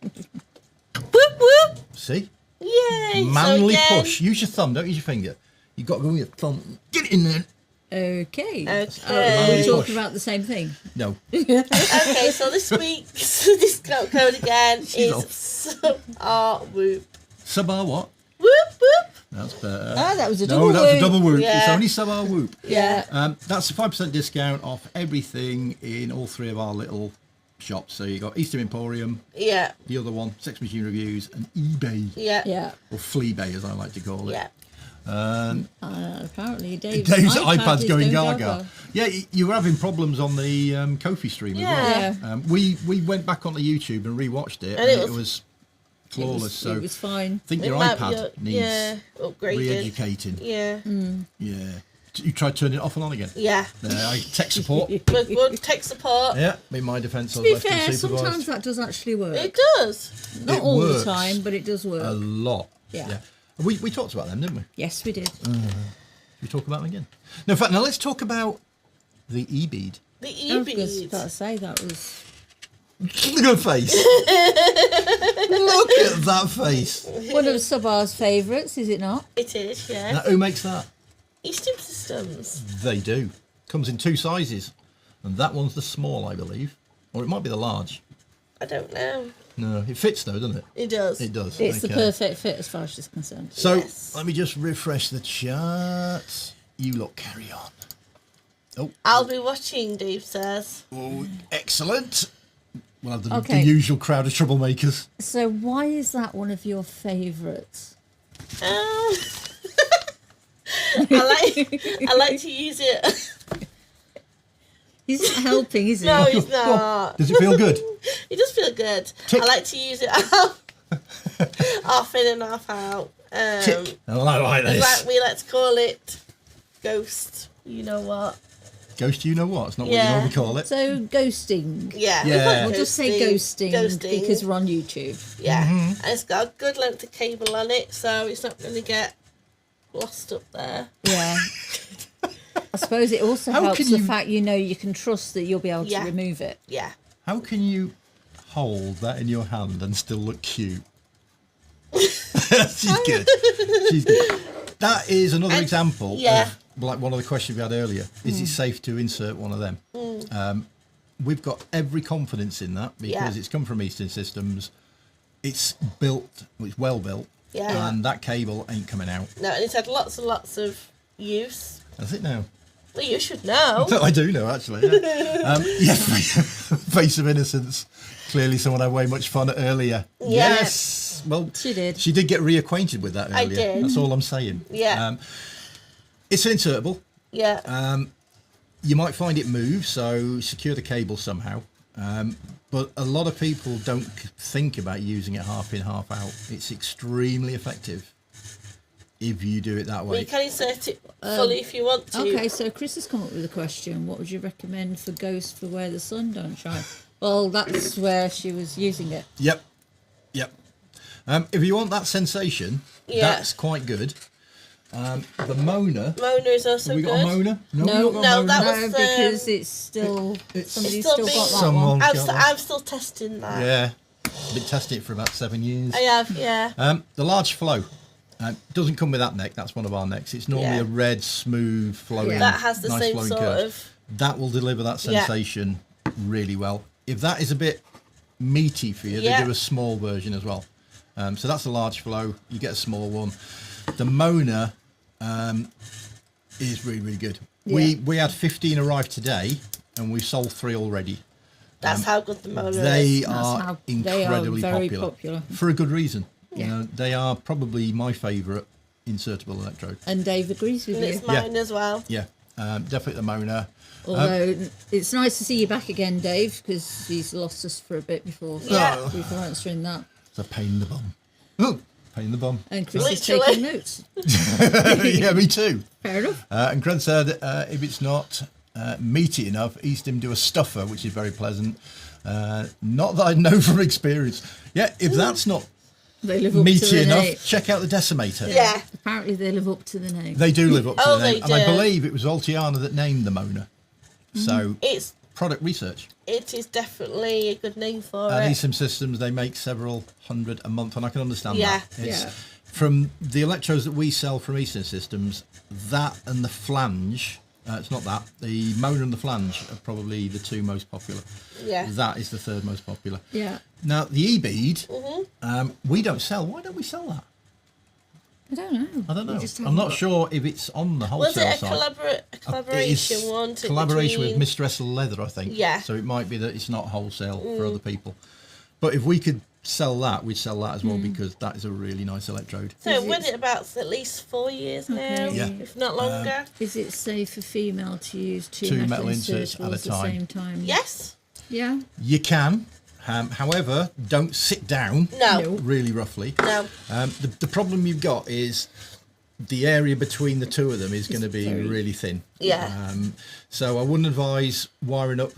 whoop. See? Yay. Manly so again, push. Use your thumb. Don't use your finger. You've got to go with your thumb. Get it in there. Okay. Okay. Are we Push. talking about the same thing? No. Okay, so this week's discount code again is SubRWhoop. Sub-R what? Whoop whoop. That's better. Ah, that was a No, double that's a whoop. double whoop. It's Yeah. only sub-R whoop. Yeah. That's a 5% discount off everything in all three of our little shops. So you got E-stim Emporium, Yeah. the other one, Sex Machine Reviews, and eBay, Yeah. Yeah. or Fleabay as I like to call it. Yeah. Apparently, Dave's iPad's is going gaga. Yeah, you were having problems on the Ko-fi stream Yeah. as well. We went back onto YouTube and rewatched it, And and it it was It flawless. was, so it was fine. I think It your might be iPad needs yeah, upgraded. re-educating. Yeah. Yeah. You tried turning it off and on again. Yeah. Tech support. Good tech support. Yeah, in my defence, I To was be left fair, unsupervised. sometimes that does actually work. It does. Not it all works. the time, but it does work. A lot. Yeah. We talked about them, didn't we? Yes, we did. Should we talk about them again? No, in fact, now let's talk about the e-bead. The I was just e-bead. about to say that was. Look at her face. Look at that face. One of Subar's favourites, is it not? It is, yeah. Now, who makes that? E-stim systems. They do. Comes in two sizes. And that one's the small, I believe. Or it might be the large. I don't know. No, it fits though, doesn't it? It does. It does. It's the okay. perfect fit as far as she's concerned. So, Yes. let me just refresh the charts. You lot carry on. I'll be watching, Dave says. Oh, excellent. We'll have the Okay. usual crowd of troublemakers. So why is that one of your favourites? I like to use it. He's not helping, is he? No, he's Go on. not. Does it feel good? It does feel good. Tick. I like to use it half in and half out. Tick. I like It's this. like we like to call it ghost. You know what? Ghost, you know what? It's not what Yeah. you normally call it. So ghosting. Yeah. Yeah. We'll just say ghosting, because we're on YouTube. Yeah. Mm-hmm. And it's got a good length of cable on it, so it's not going to get lost up there. Yeah. I suppose it also How helps can the you- fact you know you can trust that you'll be able Yeah. to remove it. Yeah. How can you hold that in your hand and still look cute? She's good. She's good. That is another And- example yeah. of like one of the questions we had earlier. Is it safe to insert one of them? We've got every confidence in that because Yeah. it's come from E-stim Systems. It's built, it's well built, Yeah. and that cable ain't coming out. No, and it's had lots and lots of use. That's it now. Well, you should know. I do know, actually. Yeah, yeah face of innocence. Clearly someone I way much fun earlier. Yeah. Yes. Well, She did. She did get reacquainted with that earlier. I did. That's all I'm saying. Yeah. It's an insertable. Yeah. You might find it moves, so secure the cable somehow. But a lot of people don't think about using it half in, half out. It's extremely effective if you do it that Well, way. you can insert it fully if you want to. Okay, so Chris has come up with a question. What would you recommend for ghosts for where the sun don't shine? Well, that's where she was using it. Yep. If you want that sensation, Yeah. that's quite good. The Mona. Mona is also Have we good. got a Mona? No, we've not got a no, Mona. that No, was, because it's still it's somebody's still still being- got that Someone- one. I'm, Got st- one. I'm still testing that. Yeah. Been testing it for about 7 years. I have, yeah. The large flow. Doesn't come with that neck. That's one of our necks. It's normally Yeah. a red, smooth, flowing. Yeah. That has the nice same flowing sort curve. of. That will deliver that Yeah. sensation really well. If that is a bit meaty for you, Yeah. they do a small version as well. So that's a large flow. You get a small one. The Mona is really, really good. Yeah. We had 15 arrive today, and we sold 3 already. That's how good the Mona They is. are how- incredibly they are very popular popular. for a good reason. You Yeah. know, they are probably my favourite insertable electrode. And Dave agrees with And you. it's mine as well. Yeah, definitely the Mona. Although it's nice to see you back again, Dave, because he's lost us for a bit before. Yeah. Before answering that. It's a pain in the bum. Oh, Pain in the bum. And Chris is Literally. taking notes. Yeah, me too. Fair enough. And Grant said, if it's not meaty enough, E-stim do a stuffer, which is very pleasant. Not that I know from experience. Yeah, if that's not They live up to meaty the enough, name. check out the decimator. Yeah. Apparently they live up to the name. They do live up to Oh, the name. they And I do. believe it was Altiana that named the Mona. So, It's product research. it is definitely a good name for And it. E-stim systems, they make several hundred a month, and I can understand Yeah. that. It's, Yeah. From the electrodes that we sell from E-stim systems, that and the flange, it's not that, the Mona and the flange are probably the two most popular. Yeah. That is the third most popular. Yeah. Now, the E-bead, Mm-hmm. we don't sell. Why don't we sell that? I don't know. I don't We know. just I'm haven't not got- sure if it's on the Was wholesale it a, side. collaboration It's one? collaboration between... with Mistress Leather, I think. Yeah. So it might be that it's not wholesale for other people. But if we could sell that, we'd sell that as well because that is a really nice electrode. So Is with it- it about at least 4 years now, Okay. Yeah. if not longer. Is it safe for female to use two Two metal metal inserts inserts at a at the time. same time? Yes. Yeah. You can, however, don't sit down No. No. really roughly. No. The problem you've got is the area between the two of them is going to be very- really thin. Yeah. So I wouldn't advise wiring up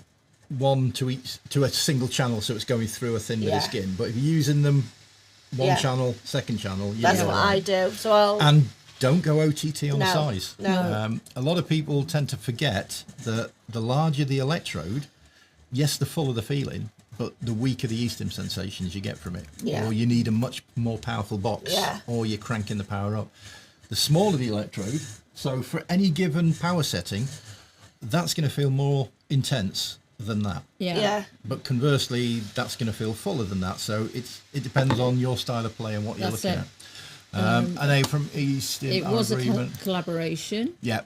one to each to a single channel so it's going through a thin bit of Yeah. skin. But if you're using them one Yeah. channel, second channel, you're That's all what right. I do. So I'll. And don't go OTT on the No, size. no. A lot of people tend to forget that the larger the electrode, yes, the fuller the feeling, but the weaker the E-stim sensations you get from it. Yeah. Or you need a much more powerful box, Yeah. or you're cranking the power up. The smaller the electrode, so for any given power setting, that's going to feel more intense than that. Yeah. yeah. But conversely, that's going to feel fuller than that. So it depends on your style of play and what you're That's looking it. at. I know from E-stim, It our was a agreement. collaboration. Yeah,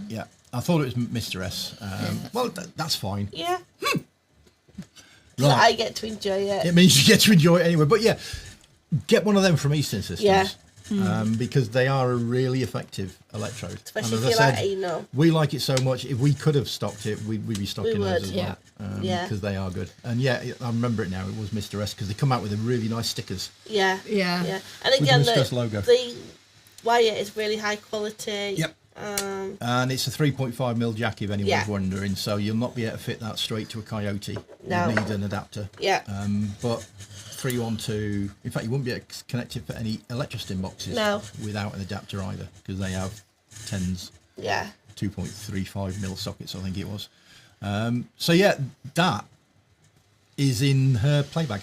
yeah. I thought it was Mr. S. Well, that's fine. Yeah. So Right. I get to enjoy it. It means you get to enjoy it anyway. But yeah, get one of them from E-stim systems. Yeah. Because they are a really effective electrode. Especially and if as you I like said, anal. we like it so much. If we could have stocked it, we'd be stocking We those would, as yeah. well. Yeah. Because they are good. And yeah, I remember it now. It was Mr. S because they come out with a really nice stickers. Yeah. Yeah. Yeah. And With the again, Mistress logo. the wire is really high quality. Yep. And it's a 3.5mm jack if anyone's Yeah. wondering. So you'll not be able to fit that straight to a Coyote. No. You need an adapter. Yeah. But 312, in fact, you wouldn't be able to connect it for any Electrostim boxes No. without an adapter either, because they have 10s, Yeah. 2.35mm sockets, I think it was. So yeah, that is in her playbag.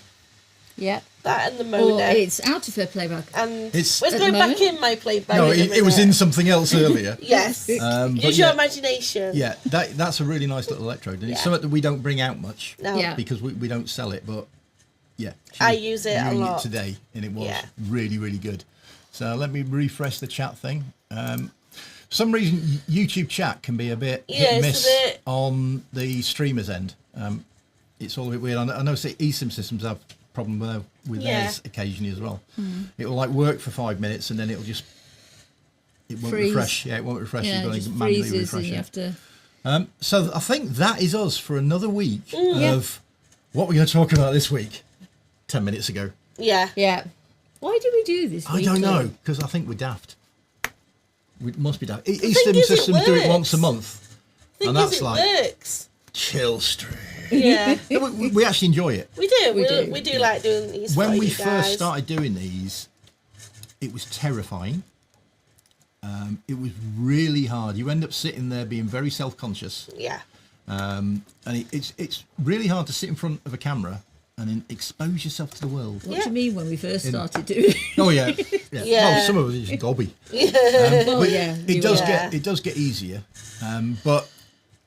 Yeah. That and the Or Mona. it's out of her playback. And It's- let's At go the back moment? in my playback. No, in a it was in minute. something else earlier. Yes. But Use your yeah, imagination. yeah, that's a really nice little electrode, and it's Yeah. something that we don't bring out much No. Yeah. because we don't sell it, but yeah, she I was use it a viewing lot. today, and it was Yeah. really, really good. So let me refresh the chat thing. For some reason, YouTube chat can be a bit hit Yeah, and it's miss a bit- on the streamer's end. It's all a bit weird. I know E-stim systems have a problem with Yeah. theirs occasionally as well. It will like work for 5 minutes and then it'll just it won't Freeze. refresh. Yeah, it won't refresh. Yeah, You've got it just to manually freezes and refresh you it. have to... So I think that is us for another week Yeah. of what we're going to talk about this week. 10 minutes ago. Yeah. Yeah. Why do we do this I don't weekly? know, because I think we're daft. We must be daft. thing E-stim is, it systems do it works. once a month. Thing And is, that's it like- works. Chill stream. Yeah. Yeah, we actually enjoy it. We do. We do. We do like doing these When for we you first guys. started doing these, it was terrifying. It was really hard. You end up sitting there being very self-conscious. Yeah. And it's really hard to sit in front of a camera and then expose yourself to the world. What Yeah. do you mean when we first started doing it? Oh yeah, yeah. Yeah. Well, some of it is gobby. Well, But yeah. it you does were. Yeah. get easier. But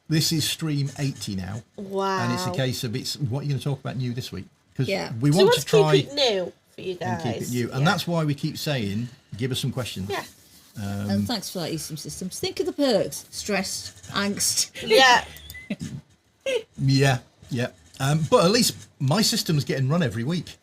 this is stream 80 now, Wow. and it's a case of what are you going to talk about new this week? Because Yeah. we So want let's to try keep it new for you and guys. keep it new, and Yeah. that's why we keep saying give us some questions. Yeah. And thanks for that, E-stim systems. Think of the perks. Stress, angst. Yeah. Yeah, yeah. But at least my system's getting run every week.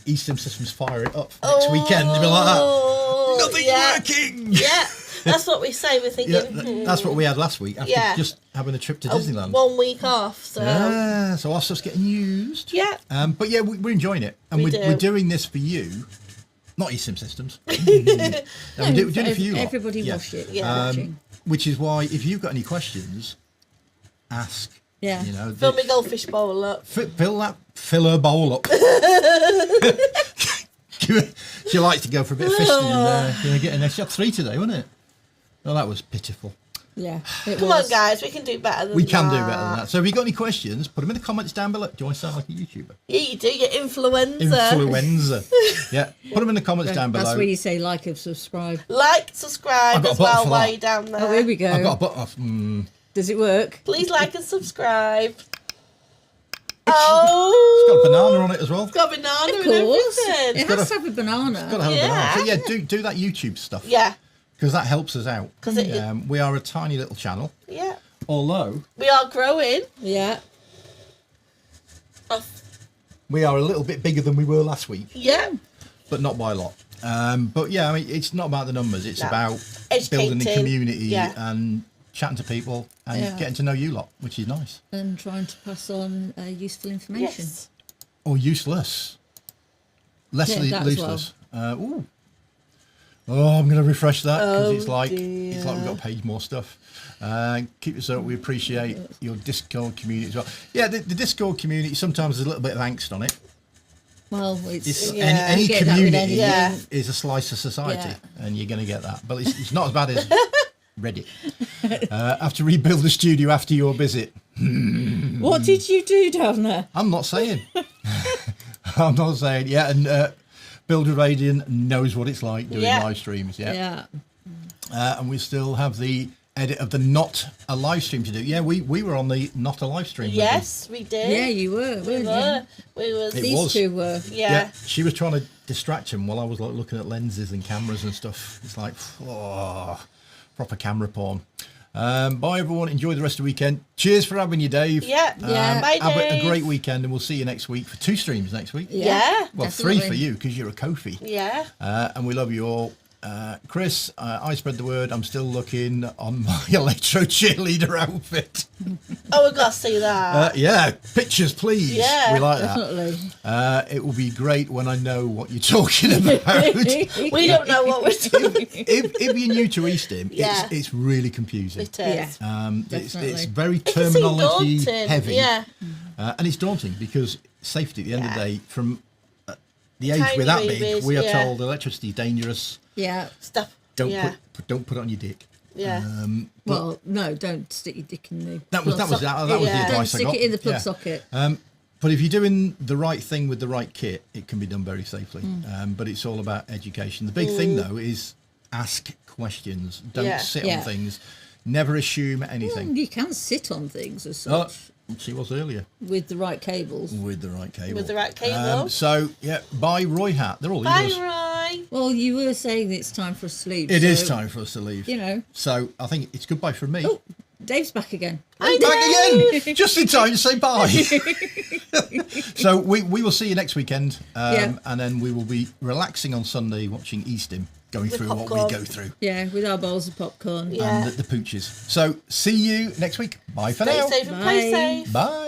E-stim systems fire it up next weekend. They'll be like that. Oh, Nothing yeah. working. Yeah. That's what we say. We're thinking. Yeah, that's what we had last week after Yeah. just having a trip to Disneyland. 1 week off. So. Yeah, so our stuff's getting used. Yeah. But yeah, we're enjoying it, and We we're do. doing this for you Not E-stim systems. No, we do it for you lot. Everybody Yeah. watch it. Yeah. Watching. Which is why, if you've got any questions, ask. Yeah. You know, Fill my goldfish bowl up. fill her bowl up. She likes to go for a bit of fishing in there. Get in there. She had 3 today, wasn't it? Oh, that was pitiful. Yeah. Come on, guys, we can do better than that. We can do better than that. So if you've got any questions, put them in the comments down below. Do you want to sound like a YouTuber? Yeah, you do. You're influenza. Influenza. Yeah. Put them in the comments down below. That's where you say like and subscribe. Like, subscribe I've got as a button well for while that. you're down there. Oh, here we go. I've got a button off. Does it work? Please like and subscribe. It's Oh, got a banana on it as well. it's got banana Of and course. everything. It has to have a banana. It's got to have a Yeah. banana. So yeah, do that YouTube stuff. Yeah, Because that helps us out. 'Cause it- We are a tiny little channel. yeah. Although We are growing. Yeah. we are a little bit bigger than we were last week. Yeah. But not by a lot. But yeah, I mean, it's not about the numbers. It's No. about Educating. building the community Yeah. and chatting to people and Yeah. getting to know you lot, which is nice. And trying to pass on useful information. Yes. Or useless. Less Yeah, that as well. useless. Ooh. Oh, I'm going to refresh that because Oh, it's like dear. we've got to page more stuff. Keep us up. We appreciate your Discord community as well. Yeah, the Discord community sometimes there's a little bit of angst on it. Well, It's it's Yeah. any You get that with community anything. Yeah. is a slice of society, Yeah. and you're going to get that. But it's not as bad as Reddit. Have to rebuild the studio after your visit. What did you do down there? I'm not saying. I'm not saying. Yeah, and Builder Radiant knows what it's like doing Yeah. live streams. Yeah. Yeah. And we still have the edit of the not a live stream to do. Yeah, we were on the not a live stream. Yes, we did. Yeah, you were, we weren't were. you? We was. It These was. two were. Yeah. She was trying to distract him while I was like looking at lenses and cameras and stuff. It's like, oh, proper camera porn. Bye everyone. Enjoy the rest of the weekend. Cheers for having you, Dave. Yeah. Yeah. Bye, Have a Dave. great weekend, and we'll see you next week for 2 streams next week. Yeah. Well, definitely. 3 for you because you're a Kofi. Yeah. And we love you all. Chris, I spread the word. I'm still looking on my electro cheerleader outfit. Oh, we got to see that. Yeah, pictures, please. Yeah, we like that. Definitely. It will be great when I know what you're talking about. We don't know what we're doing. if you're new to E-stim, Yeah. it's really confusing. It is. Yeah. It's Definitely. very It can seem terminology daunting. heavy. Yeah. And it's daunting because safety at the end of the Yeah. day, from the age Tiny we're that big, babies, we are yeah. told electricity is dangerous. Yeah. Stuff. Don't Yeah. put it on your dick. Yeah. Well, no, don't stick your dick in the That was plug the socket. advice Yeah. I Don't got. stick it in the plug Yeah. socket. But if you're doing the right thing with the right kit, it can be done very safely. But it's all about education. The big thing though is ask questions. Don't Yeah. sit Yeah. on things. Never assume anything. You can sit on things as Oh, such she was earlier with the right cables. with the right cable. With the right cable. So yeah, bye Roy Hat. They're all Bye, yours. Roy. Well, you were saying it's time for a sleep. It is so, time for us to leave. You know. So I think it's goodbye from me. Oh, Dave's back again. Hi, Back Dave. again, just in time to say bye. So we will see you next weekend, Yeah. and then we will be relaxing on Sunday watching E-stim, going With through what popcorn. we go through, Yeah, with our bowls of popcorn. Yeah. and the pooches. So see you next week. Bye for Stay now. safe and play Bye. safe. Bye.